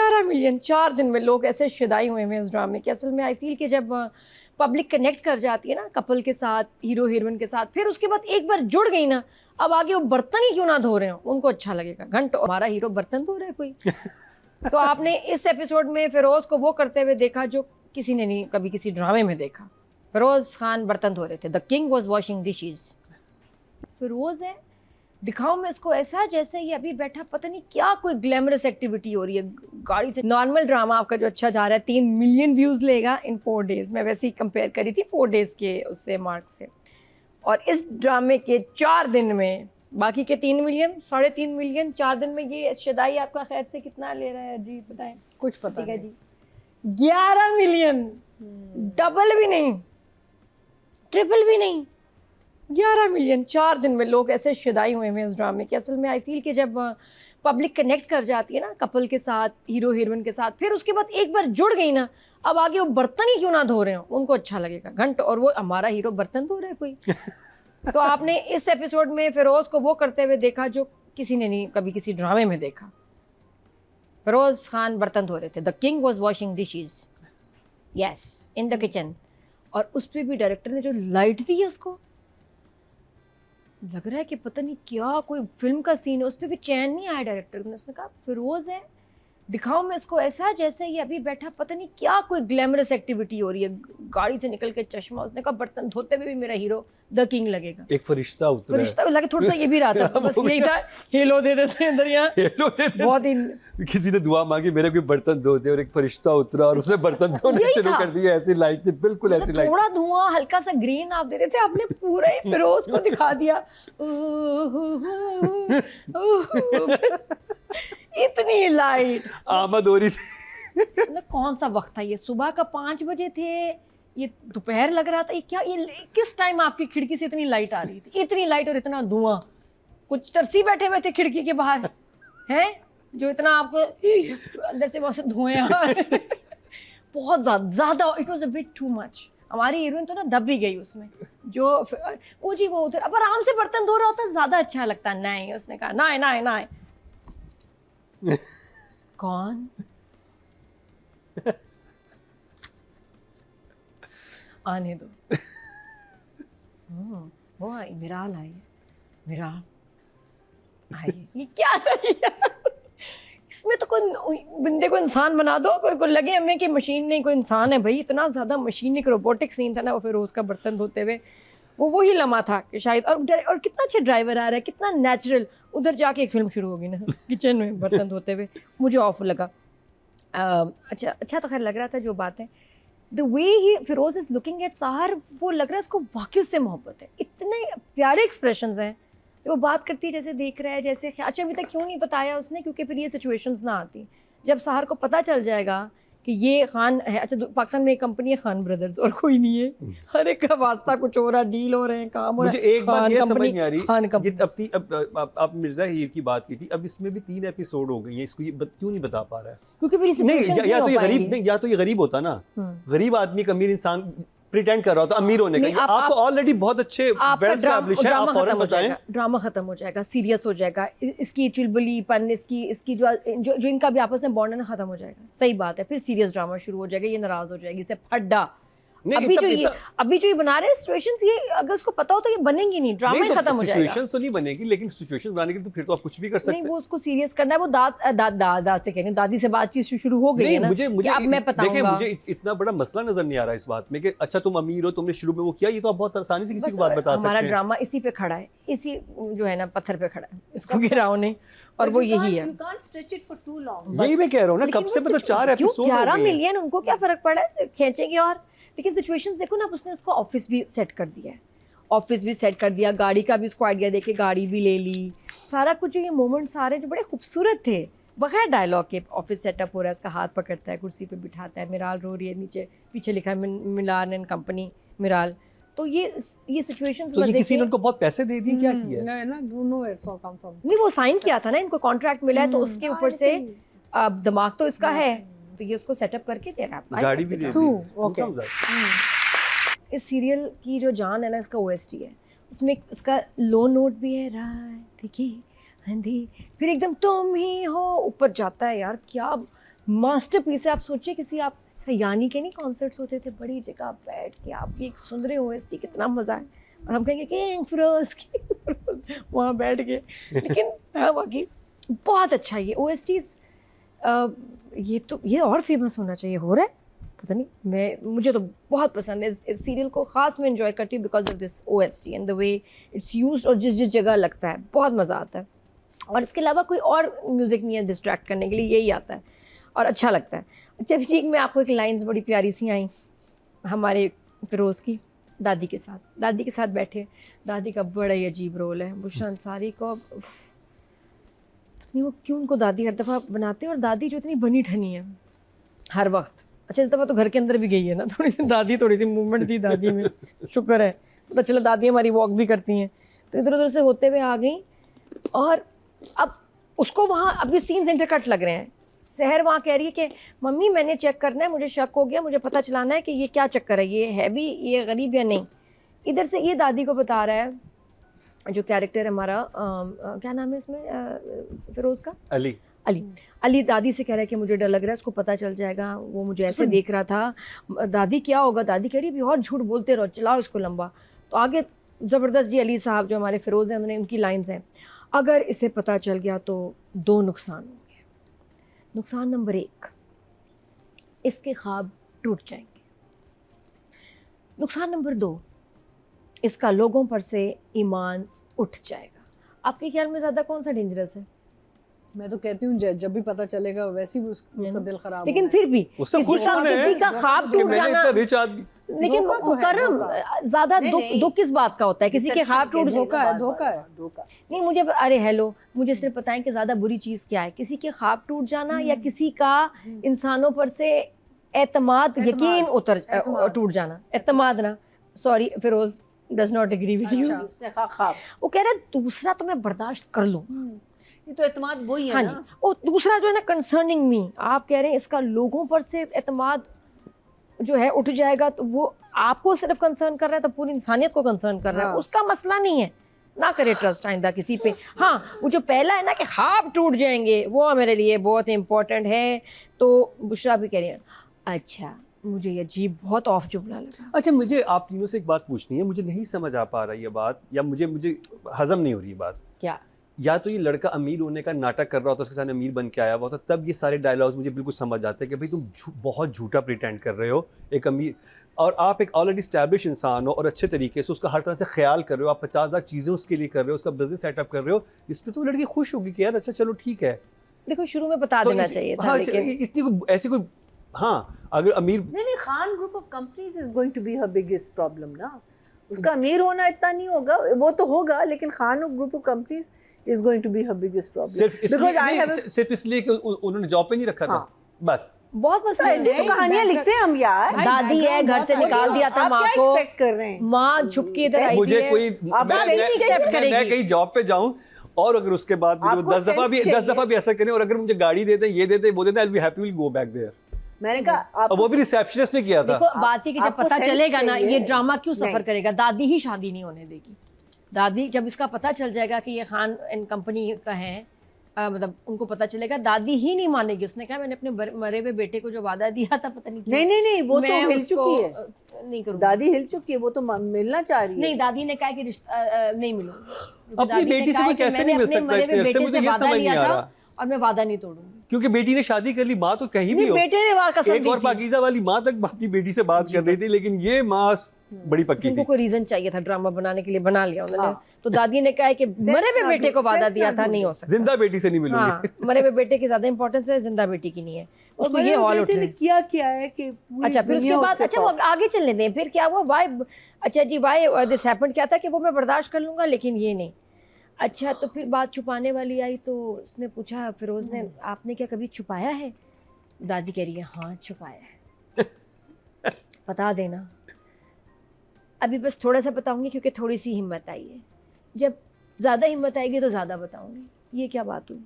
11 million 4 दिन में। लोग ऐसे शिदाई हुए हैं इस ड्रामे के। असल में आई फील कि जब पब्लिक कनेक्ट कर जाती है ना कपल के साथ, हीरो हीरोइन के साथ, फिर उसके बाद एक बार जुड़ गई ना, अब आगे वो बर्तन ही क्यों ना धो रहे हो उनको अच्छा लगेगा। घंटों हमारा हीरो बर्तन धो रहा है कोई। तो आपने इस एपिसोड में फिरोज को वो करते हुए देखा जो किसी ने नहीं कभी किसी ड्रामे में देखा। फिरोज खान बर्तन धो रहे थे, the king was washing dishes. Firoz है, दिखाओ मैं इसको ऐसा जैसे ये अभी बैठा पता नहीं क्या कोई ग्लैमरस एक्टिविटी हो रही है गाड़ी से। नॉर्मल ड्रामा आपका जो अच्छा जा रहा है 3 मिलियन व्यूज लेगा इन 4 डेज। मैं वैसे ही कंपेयर करी थी 4 डेज के उससे मार्क से, और इस ड्रामे के 4 दिन में बाकी के 3 मिलियन 3.5 मिलियन 4 दिन में ये शदाई आपका खैर से कितना ले रहा है जी बताएं? कुछ पता नहीं जी। 11 मिलियन, डबल भी नहीं, ट्रिपल भी नहीं, 11 मिलियन 4 दिन में। लोग ऐसे शिदाई हुए हैं इस ड्रामे के। असल में आई फील कि जब पब्लिक कनेक्ट कर जाती है ना कपल के साथ, हीरो हीरोइन के साथ, फिर उसके बाद एक बार जुड़ गई ना, अब आगे वो बर्तन ही क्यों ना धो रहे हो उनको अच्छा लगेगा। घंटों, और वो हमारा हीरो बर्तन धो रहा है कोई। तो आपने इस एपिसोड में फिरोज को वो करते हुए देखा जो किसी ने नहीं कभी किसी ड्रामे में देखा। फिरोज खान बर्तन धो रहे थे, the king was washing dishes, yes, in the kitchen. और उस पर भी डायरेक्टर ने जो लाइट दी है उसको, लग रहा है कि पता नहीं क्या कोई फिल्म का सीन है। उस पर भी चैन नहीं आया डायरेक्टर को। उसने कहा फिरोज है, दिखाओ मैं इसको ऐसा जैसे ये अभी बैठा पता नहीं क्या कोई ग्लैमरस एक्टिविटी हो रही है गाड़ी से निकल के चश्मा। उसने कहा बर्तन धोते हुए भी मेरा हीरो द किंग लगेगा। एक फरिश्ता उतरा, फरिश्ता लगे, थोड़ा सा ये भी रहा था, बस यही था, हेलो दे देते हैं अंदर यहाँ, हेलो दे देते। बहुत ही किसी ने दुआ मांगी मेरे कोई बर्तन धो दे, और एक फरिश्ता उतरा और उसने बर्तन धोने यही शुरू था। कर दिया। ऐसी लाइट थी, बिल्कुल ऐसी लाइट। थोड़ा धुआं हल्का सा ग्रीन आप दे रहे थे, आपने पूरा ही फिरोज को दिखा दिया। इतनी लाइट आमद हो रही थी। मतलब कौन सा वक्त था ये? सुबह का 5 बजे थे, ये दोपहर लग रहा था, ये क्या, ये किस टाइम आपकी खिड़की से इतनी लाइट आ रही थी? इतनी लाइट और इतना धुआं। कुछ तरसी बैठे हुए थे खिड़की के बाहर हैं जो इतना आपको अंदर से बहुत धुएं आ रहे। बहुत ज्यादा it was a bit too much. हमारी हीरोइन तो ना दब भी गई उसमें। जो वो जी वो उधर अब आराम से बर्तन धो रहा होता ज्यादा अच्छा लगता। नहीं, उसने कहा ना ना ना। कौन? आने दो। वो आई, मिराल आई, मिराल आई। ये क्या था यार? इसमें तो कोई बंदे को इंसान बना दो, कोई लगे हमें कि मशीन नहीं, कोई इंसान है भाई। इतना ज़्यादा मशीनिक रोबोटिक सीन था ना वो फिरोज का बर्तन धोते हुए। वो वही लम्हा था कि शायद, और कितना अच्छा ड्राइवर आ रहा है, कितना नेचुरल। उधर जाके एक फिल्म शुरू होगी ना किचन में बर्तन धोते हुए, मुझे ऑफ लगा। अच्छा तो खैर लग रहा था जो बात है। The way he Firoz is looking at Sahar, वो लग रहा है उसको वाकई उससे मोहब्बत है। इतने प्यारे एक्सप्रेशंस हैं, वो बात करती है जैसे देख रहा है जैसे। अच्छा अभी तक क्यों नहीं बताया उसने? क्योंकि फिर ये सिचुएशंस ना आती जब साहर को पता चल जाएगा कि ये खान है। अच्छा पाकिस्तान में एक कंपनी है खान ब्रदर्स, और कोई नहीं है। हर एक का वास्ता कुछ हो रहा, डील हो रहे हैं, काम हो रहा है। मुझे एक बात ये समझ नहीं आ रही, खान कंपनी। ये अपनी आप मिर्जा हीर की बात की थी, अब इसमें भी 3 एपिसोड हो गए हैं, इसको ये क्यों नहीं बता पा रहा है? क्योंकि फिर नहीं, या तो ये गरीब नहीं, या तो ये गरीब होता ना, गरीब आदमी का अमीर इंसान प्रिटेंड कर रहा होता अमीर होने का। आप तो ऑलरेडी बहुत अच्छे वेल एस्टैब्लिश्ड हैं, आप फौरन बताएं। ड्रामा खत्म हो जाएगा, सीरियस हो जाएगा, इसकी चुलबुलीपन, इसकी जो इनका भी आपस में बॉन्ड है ना खत्म हो जाएगा। सही बात है, फिर सीरियस ड्रामा शुरू हो जाएगा, ये नाराज हो जाएगी, इसे फड्डा। अभी जो ये बना रहे सिचुएशंस, ये अगर उसको पता हो तो ये बनेंगी नहीं, ड्रामा ही खत्म हो जाएगा। सिचुएशंस तो नहीं बनेगी, लेकिन सिचुएशंस बनाने के लिए तो फिर तो आप कुछ भी कर सकते हैं। नहीं, वो उसको सीरियस करना है। वो दादा से कहने, दादी से बातचीत शुरू हो गई है ना। मुझे अब मैं बताऊंगा। मुझे इतना बड़ा मसला नजर नहीं आ रहा इस बात में कि अच्छा तुम अमीर हो, तुमने शुरू में वो किया, ये तो आप बहुत आसानी से किसी को बात बता सकते हैं। हमारा ड्रामा इसी पे खड़ा है, इसी जो है ना पत्थर पे खड़ा है, इसको गिराओ नहीं, और वो यही है। यही मैं कह रहा हूँ ना, कब से मतलब 4 एपिसोड 11 मिलियन, उनको क्या फर्क पड़ा है, खींचेंगे। और लेकिन सिचुएशंस देखो ना, उसने उसको ऑफिस भी सेट कर दिया है, ऑफिस भी सेट कर दिया, गाड़ी का भी उसको आइडिया देके गाड़ी भी ले ली, सारा कुछ। ये मोमेंट सारे जो बड़े खूबसूरत थे, बगैर डायलॉग के ऑफिस सेटअप हो रहा है। इसका हाथ पकड़ता है, कुर्सी पे बिठाता है, मिराल रो रही है, नीचे पीछे लिखा है मिलान एंड कंपनी मिराल। तो ये सिचुएशंस तो ये किसी ने उनको बहुत पैसे दे दिए, क्या किया? नहीं, वो साइन किया था ना, इनको कॉन्ट्रैक्ट मिला है, तो उसके ऊपर से दिमाग तो इसका है, तो ये उसको सेटअप करके दे रहा है, गाड़ी भी दे दी। इस सीरियल की जो जान है ना, इसका ओएसटी है, उसमें इसका लो नोट भी है, रात की अंधी, फिर एकदम तुम ही हो ऊपर जाता है। यार क्या मास्टरपीस है। आप सोचिए किसी आप यानी के नहीं कॉन्सर्ट्स होते थे, बड़ी जगह बैठ के आपकी एक सुन रहे हो OST, कितना मज़ा है। और हम कहेंगे किंग फिरोज वहाँ बैठ के, लेकिन हाँ बाकी बहुत अच्छा ये OSTs। ये और फेमस होना चाहिए, हो रहा है पता नहीं। मुझे तो बहुत पसंद है इस सीरियल को, ख़ास मैं एंजॉय करती हूँ because of this OST and the way it's used, और जिस जगह लगता है बहुत मज़ा आता है। और इसके अलावा कोई और म्यूज़िक नहीं है डिस्ट्रैक्ट करने के लिए, यही आता है और अच्छा लगता है। अच्छा ठीक, मैं आपको एक लाइन्स बड़ी प्यारी सी आई हमारे फिरोज़ की, दादी के साथ बैठे। दादी का बड़ा ही अजीब रोल है, बुशरा अंसारी को नहीं, वो क्यों उनको दादी हर दफ़ा बनाते हैं, और दादी जो इतनी बनी ठनी है हर वक्त। अच्छा इस दफ़ा तो घर के अंदर भी गई है ना, थोड़ी सी मूवमेंट थी दादी में, शुक्र है, पता चला दादी हमारी वॉक भी करती हैं। तो इधर उधर से होते हुए आ गई, और अब उसको वहाँ अभी सीन्स इंटरकट लग रहे हैं। सहर वहाँ कह रही है कि मम्मी मैंने चेक करना है, मुझे शक हो गया, मुझे पता चलाना है कि ये क्या चक्कर है, ये है भी ये गरीब या नहीं। इधर से ये दादी को बता रहा है, जो कैरेक्टर है हमारा क्या नाम है इसमें फिरोज़ का, अली दादी से कह रहा है कि मुझे डर लग रहा है, उसको पता चल जाएगा, वो मुझे ऐसे देख रहा था। दादी क्या होगा, दादी कह रही भी और झूठ बोलते रहो, चलाओ इसको लंबा। तो आगे ज़बरदस्त जी अली साहब जो हमारे फिरोज़ हैं, उन्होंने उनकी लाइन्स हैं, अगर इसे पता चल गया तो 2 नुकसान होंगे। नुकसान नंबर 1, इसके ख्वाब टूट जाएंगे। नुकसान नंबर 2, इसका लोगों पर से ईमान उठ जाएगा। आपके ख्याल में ज़्यादा कौन सा डेंजरस है? मैं तो कहती हूँ जब भी पता चलेगा वैसे ही उसका दिल खराब, लेकिन फिर भी किसी का ख्वाब टूट जाना, लेकिन मुकर्रम ज्यादा दुख किस बात का होता है, किसी के ख्वाब टूट धोखा नहीं मुझे, अरे हेलो, मुझे सिर्फ बताएं कि ज्यादा बुरी चीज क्या है, किसी के ख्वाब टूट जाना या किसी का इंसानों पर से एतमाद यकीन टूट जाना। एतमाद ना, sorry Firoz does not agree with you. वो कह रहा है दूसरा तो मैं बर्दाश्त कर लूँ, ये तो एतमाद वही है। हाँ जी, और दूसरा जो है ना कंसर्निंग मी, आप कह रहे हैं इसका लोगों पर से एतमाद जो है उठ जाएगा, तो वो आपको सिर्फ कंसर्न कर रहा है, तो पूरी इंसानियत को कंसर्न कर रहा है। उसका मसला नहीं है, ना करे ट्रस्ट आइंदा किसी पे। हाँ, वो जो पहला है ना कि ख्वाब टूट जाएंगे, वो मेरे लिए बहुत इंपॉर्टेंट है। तो बुशरा भी कह रही है, अच्छा मुझे ये अजीब बहुत ऑफ जुमला लगा। अच्छा, मुझे आप तीनों से एक बात पूछनी है, मुझे नहीं समझ आ पा रहा ये बात, या मुझे हजम नहीं हो रही ये बात। क्या? या तो ये लड़का अमीर होने का नाटक कर रहा होता, उसके साथ अमीर बन के आया हुआ था, तब ये सारे डायलॉग्स मुझे बिल्कुल समझ आते हैं कि भाई तुम बहुत झूठा प्रिटेंड कर रहे हो एक अमीर, और आप एक ऑलरेडी स्टैब्लिश इंसान हो और अच्छे तरीके से उसका हर तरह से ख्याल कर रहे हो, आप 50,000 चीज़ें उसके लिए कर रहे हो, उसका बिजनेस सेटअप कर रहे हो, इसमें तो लड़की खुश होगी कि यार अच्छा चलो ठीक है। देखो शुरू में बता देना चाहिए था, हाँ, लेकिन इतनी ऐसी कोई, हाँ अगर अमीर नहीं, Khan group of companies is going to be her biggest problem ना। उसका अमीर होना इतना नहीं होगा, वो तो होगा, लेकिन Khan group of companies is going to be her biggest problem. सिर्फ इसलिए कि उन्होंने जॉब पे नहीं रखा था, बस बहुत मसला ऐसी तो कहानियां लिखते हैं हम यार। दादी है, घर से निकाल दिया था माँ को, एक्सपेक्ट कर रहे हैं माँ छुप के इधर आई है, मुझे कोई मैं कहीं जॉब पे जाऊं और अगर उसके बाद मुझे 10 दफा भी ऐसा करें, और अगर मुझे गाड़ी दे दें, ये दे दें, वो दे दें, I will be happy will go back there. मैंने कहा वो भी रिसेप्शनिस्ट ने किया था। देखो बात ही कि जब पता चलेगा ना, ये ड्रामा क्यों सफर करेगा, दादी ही शादी नहीं होने देगी। दादी जब इसका पता चल जाएगा कि ये खान एंड कंपनी का है, मतलब उनको पता चलेगा, दादी ही नहीं मानेगी। उसने कहा मैंने अपने मरे हुए बेटे को जो वादा दिया था, पता नहीं क्यों। नहीं वो तो हिल चुकी है, नहीं करूँगी। दादी हिल चुकी है, वो तो मिलना चाह रही है। नहीं, दादी ने कहा कि रिश्ता नहीं मिलूंगी। अपनी बेटी से कैसे नहीं मिल सकता, तेरे से मुझे ये समझ नहीं आ रहा, और मैं वादा नहीं तोड़ूंगी, क्योंकि बेटी ने शादी कर ली। माँ तो कहीं भी हो, बेटे ने वादा कसम दी एक और पाकीज़ा वाली माँ तक अपनी बेटी से बात कर रही थी, लेकिन ये माँ बड़ी पक्की थी। कोई रीजन चाहिए था ड्रामा बनाने के लिए, बना लिया उन्होंने। तो दादी ने कहा है कि मरे हुए बेटे को वादा दिया था, नहीं हो सकता, जिंदा बेटी से नहीं मिलूंगी। हाँ, मरे हुए बेटे की ज्यादा इंपॉर्टेंस है, जिंदा बेटी की नहीं है। उसको ये हॉल उठ रहा है। क्या है कि अच्छा, फिर उसके बाद अच्छा वो आगे चलने दें, फिर क्या हुआ, वाई अच्छा जी वाई दिस हैपेंड, क्या था कि वो मैं बर्दाश्त कर लूंगा लेकिन ये नहीं। अच्छा, तो फिर बात छुपाने वाली आई, तो उसने पूछा फिरोज ने, आपने क्या कभी छुपाया है? दादी कह रही है हाँ छुपाया है। बता देना। अभी बस थोड़ा सा बताऊंगी क्योंकि थोड़ी सी हिम्मत आई है, जब ज़्यादा हिम्मत आएगी तो ज़्यादा बताऊंगी। ये क्या बात हुई,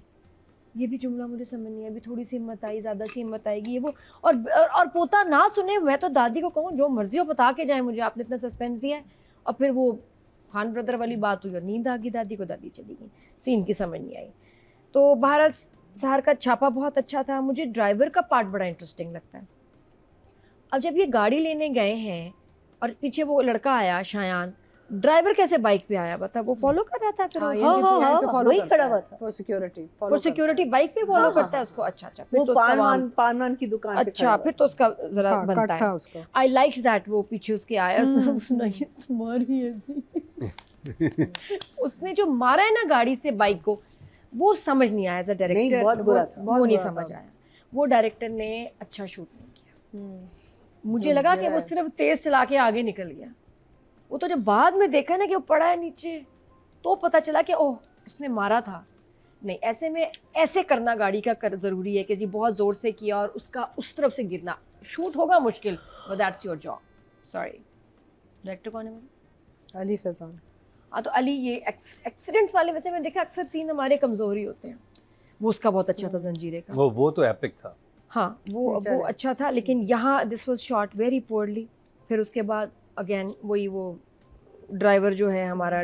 ये भी जुमला मुझे समझ नहीं है। अभी थोड़ी सी हिम्मत आई, ज़्यादा सी हिम्मत आएगी, ये वो। और पोता ना सुने, मैं तो दादी को कहूँ जो मर्जी हो बता के जाए मुझे, आपने इतना सस्पेंस दिया है। और फिर वो खान ब्रदर वाली बात हुई और नींद आ गई दादी को, दादी चली गई, सीन की समझ नहीं आई। तो बहरहाल सहार का छापा बहुत अच्छा था, मुझे ड्राइवर का पार्ट बड़ा इंटरेस्टिंग लगता है। अब जब ये गाड़ी लेने गए हैं और पीछे वो लड़का आया शायान, ड्राइवर कैसे बाइक पे आया बता, वो फॉलो कर रहा था फिर हाँ, उसको? वही खड़ा हुआ था। For security for security bike पे फॉलो करता है उसको? अच्छा अच्छा, फिर वो तो उसका वहाँ- पान की दुकान पे खड़ा अच्छा, हुआ फिर तो उसका जरा हाँ, बनता कट था है। उसका। आई लाइक दैट, वो पीछे उसके आया, उसने सुना ये तुम्हारी ऐसी उसने जो मारा है ना गाड़ी से बाइक को, वो समझ नहीं आया एज अ डायरेक्टर। नहीं, बहुत बुरा था, वो नहीं बुरा समझ था। आया, वो डायरेक्टर ने अच्छा शूट नहीं किया। मुझे लगा कि वो सिर्फ तेज चला के आगे निकल गया। वो तो जब बाद में देखा ना कि वो पड़ा है नीचे, तो पता चला कि ओह उसने मारा था। नहीं, ऐसे में ऐसे करना गाड़ी का ज़रूरी है कि जी बहुत ज़ोर से किया और उसका उस तरफ से गिरना। शूट होगा मुश्किल, but that's your job. Sorry, director कौन है मेरा? अली फैजान। हाँ, तो अली ये एक्सीडेंट्स वाले, वैसे मैं देखा अक्सर सीन हमारे कमज़ोर ही होते हैं। वो उसका बहुत अच्छा था जंजीरे का। वो तो एपिक था। हाँ, वो अच्छा था, लेकिन यहाँ this was shot very poorly. फिर उसके बाद अगेन वही वो ड्राइवर जो है हमारा,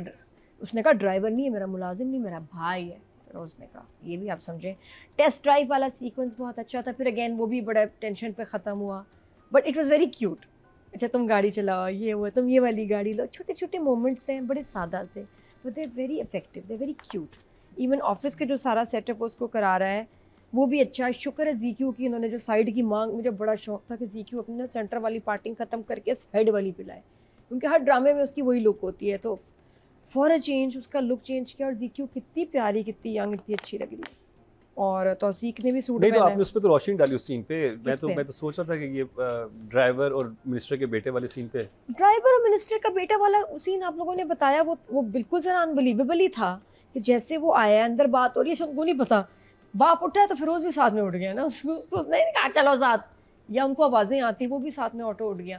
उसने कहा ड्राइवर नहीं है मेरा, मुलाजिम नहीं, मेरा भाई है। फिर उसने कहा, ये भी आप समझें। टेस्ट ड्राइव वाला सीक्वेंस बहुत अच्छा था। फिर अगेन वो भी बड़ा टेंशन पे ख़त्म हुआ, but it was very cute. अच्छा तुम गाड़ी चलाओ, ये वो, तुम ये वाली गाड़ी लो। छोटे छोटे मोमेंट्स हैं बड़े सादा से, but they are very effective, they are very cute. Even office के जो सारा सेटअप उसको करा रहा है वो भी अच्छा है। शुक्र है ज़ीक्यू की इन्होंने जो साइड की मांग, मुझे बड़ा शौक था कि ज़ीक्यू अपने ना सेंटर वाली पार्टिंग ख़त्म करके साइड वाली पे लाए, क्योंकि हर ड्रामे में उसकी वही लुक होती है। तो फॉर अ चेंज उसका लुक चेंज किया, और ज़ीक्यू कितनी प्यारी, कितनी यंग, इतनी अच्छी लग रही है। और तौसीक ने भी सूट नहीं तो पहना आपने उस पर तो रोशनी डाली उस सीन पे। किस पे? मैं तो सोच रहा था कि ये ड्राइवर और मिनिस्टर के बेटे वाले सीन पे। ड्राइवर और मिनिस्टर का बेटा वाला सीन आप लोगों ने बताया, वो बिल्कुल ज़रा अनबिलीवेबल ही था कि जैसे वो आया अंदर बात हो रही है, सबको नहीं पता, बाप उठा है तो फिरोज भी साथ में उठ गया ना, उसको नहीं कहा चलो साथ, या उनको आवाज़ें आती, वो भी साथ में ऑटो उठ गया।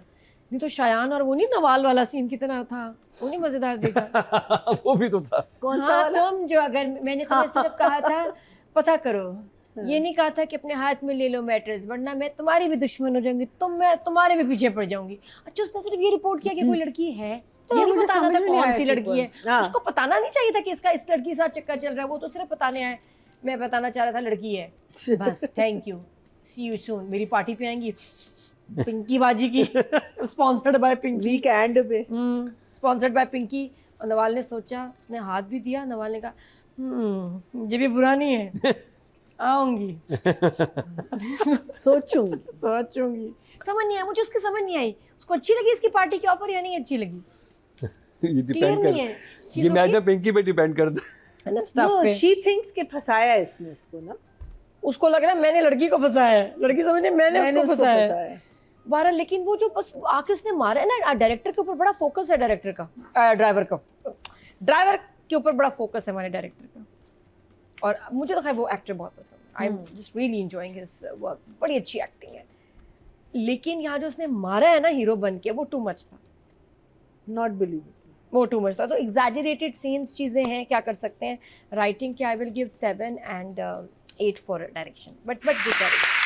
नहीं तो शायान और वो नहीं नवाल वाला सीन कितना था, वो नहीं मज़ेदार देखा? वो भी तो था। कौन सा हाँ, वाला? तुम जो, अगर मैंने तुम्हें सिर्फ कहा था पता करो, ये नहीं कहा था कि अपने हाथ में ले लो मैटर्स, वरना मैं तुम्हारी भी दुश्मन हो जाऊंगी, मैं तुम्हारे भी पीछे पड़ जाऊंगी। अच्छा, उसने सिर्फ ये रिपोर्ट किया कि कोई लड़की है, ये नहीं मुझे बताना समझ था में नहीं कौन आया सी लड़की है। sequence। हाँ। उसको बताना नहीं चाहिए था कि इसका इस लड़की के साथ चक्कर चल रहा है, वो तो सिर्फ बताने आए, मैं बताना चाह रहा था लड़की है बस, thank you, see you soon. मेरी पार्टी पे आएंगी पिंकी बाजी की, sponsored by Pinky, weekend पे स्पॉन्सर्ड बाय पिंकी। और नवाल ने सोचा, उसने हाथ भी दिया, नवाल ने कहा ये भी बुरा नहीं है, आऊंगी, सोचूंगी। सोचूंगी। समझ नहीं आई मुझे, उसकी समझ नहीं आई, उसको अच्छी लगी इसकी पार्टी की ऑफर या नहीं अच्छी लगी, ये क्लियर डिपेंड नहीं कर, है। ये मैटर पिंकी पे डिपेंड करता है। ना स्टफ नो, पे शी थिंक्स के फंसाया इसने इसको ना, उसको लग रहा है मैंने लड़की को फंसाया है, लड़की समझ नहीं मैंने उसको फंसाया है। बारह, लेकिन वो जो बस आके उसने मारा है ना, डायरेक्टर के ऊपर बड़ा फोकस है, डायरेक्टर का, ड्राइवर के ऊपर बड़ा फोकस है हमारे डायरेक्टर का। और मुझे तो खैर वो एक्टर बहुत पसंद है, I am just really enjoying his work, बड़ी अच्छी एक्टिंग है। लेकिन यहाँ जो उसने मारा है ना हीरो बन के, वो टू मच था, नॉट बिलीवेबल, वो टू मच था। तो एग्जैजरेटेड सीन्स चीज़ें हैं, क्या कर सकते हैं। राइटिंग के I will give 7 and 8 for direction, but good direction.